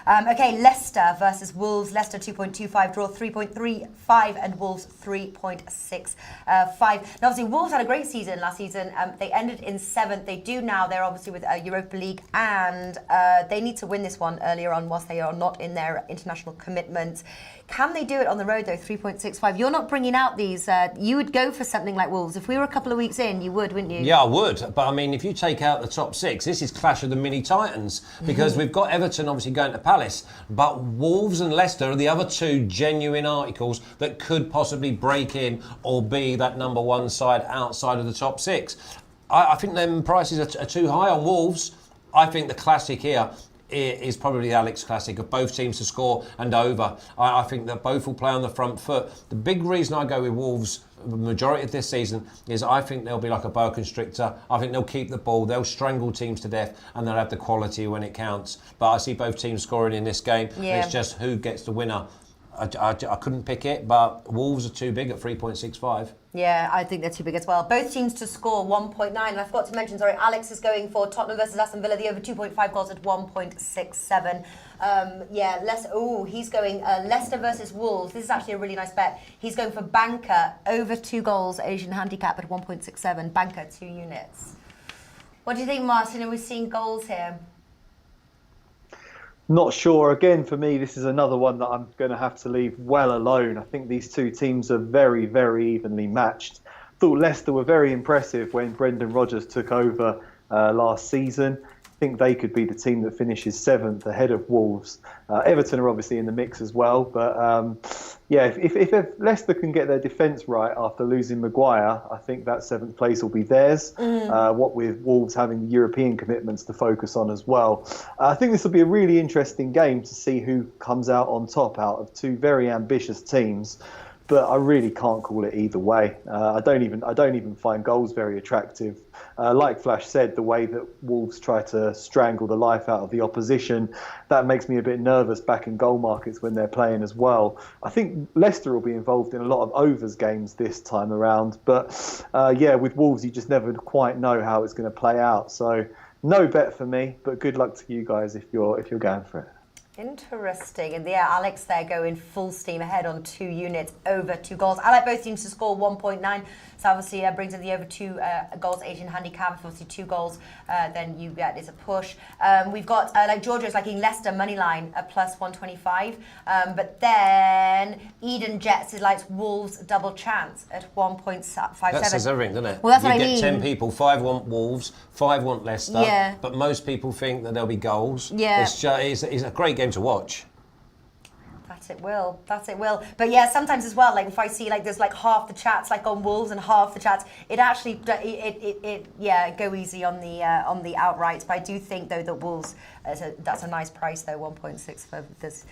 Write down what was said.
Okay, Leicester versus Wolves. Leicester 2.25, draw 3.35, and Wolves 3.65. Now, obviously, Wolves had a great season last season. They ended in 7th. They do now. They're obviously with Europa League, and they need to win this one earlier on whilst they are not in their international commitments. Can they do it on the road, though, 3.65? You're not bringing out these. You would go for something like Wolves. If we were a couple of weeks in, you would, wouldn't you? Yeah, I would. But, I mean, if you take out the top 6, this is clash of the mini titans, because we've got Everton obviously going to Palace, but Wolves and Leicester are the other two genuine articles that could possibly break in or be that number one side outside of the top 6. I think them prices are too high on Wolves. I think the classic here is probably the Alex Classic of both teams to score and over. I think that both will play on the front foot. The big reason I go with Wolves the majority of this season is I think they'll be like a boa constrictor. I think they'll keep the ball, they'll strangle teams to death, and they'll have the quality when it counts. But I see both teams scoring in this game. Yeah. It's just who gets the winner. I couldn't pick it, but Wolves are too big at 3.65. Yeah, I think they're too big as well. Both teams to score 1.9. And I forgot to mention, Alex is going for Tottenham versus Aston Villa, the over 2.5 goals at 1.67. He's going Leicester versus Wolves. This is actually a really nice bet. He's going for Banker over 2 goals, Asian handicap at 1.67. Banker, 2 units. What do you think, Martin? Are we seeing goals here? Not sure. Again, for me, this is another one that I'm going to have to leave well alone. I think these two teams are very, very evenly matched. Thought Leicester were very impressive when Brendan Rodgers took over last season. I think they could be the team that finishes 7th ahead of Wolves. Everton are obviously in the mix as well. But if Leicester can get their defence right after losing Maguire, I think that 7th place will be theirs. What with Wolves having the European commitments to focus on as well. I think this will be a really interesting game to see who comes out on top out of two very ambitious teams. But I really can't call it either way. I don't even find goals very attractive. Like Flash said, the way that Wolves try to strangle the life out of the opposition, that makes me a bit nervous back in goal markets when they're playing as well. I think Leicester will be involved in a lot of overs games this time around. But with Wolves, you just never quite know how it's going to play out. So no bet for me, but good luck to you guys if you're going for it. Interesting. And Alex there going full steam ahead on 2 units over 2 goals. I like both teams to score 1.9. So obviously brings in the over 2 goals Asian handicap. If obviously 2 goals, then you get is a push. We've got like Georgia's liking Leicester money line at plus 125. But then Eden Jets is like Wolves double chance at 1.57. That says everything, doesn't it? Well, that's you what I get mean. 10 people, 5 want Wolves, 5 want Leicester. Yeah. But most people think that there'll be goals. Yeah. It's a great game to watch. That it will. But yeah, sometimes as well, like if I see like there's like half the chats like on Wolves and half the chats, it actually go easy on the outrights. But I do think though that Wolves that's a nice price though, 1.6 for this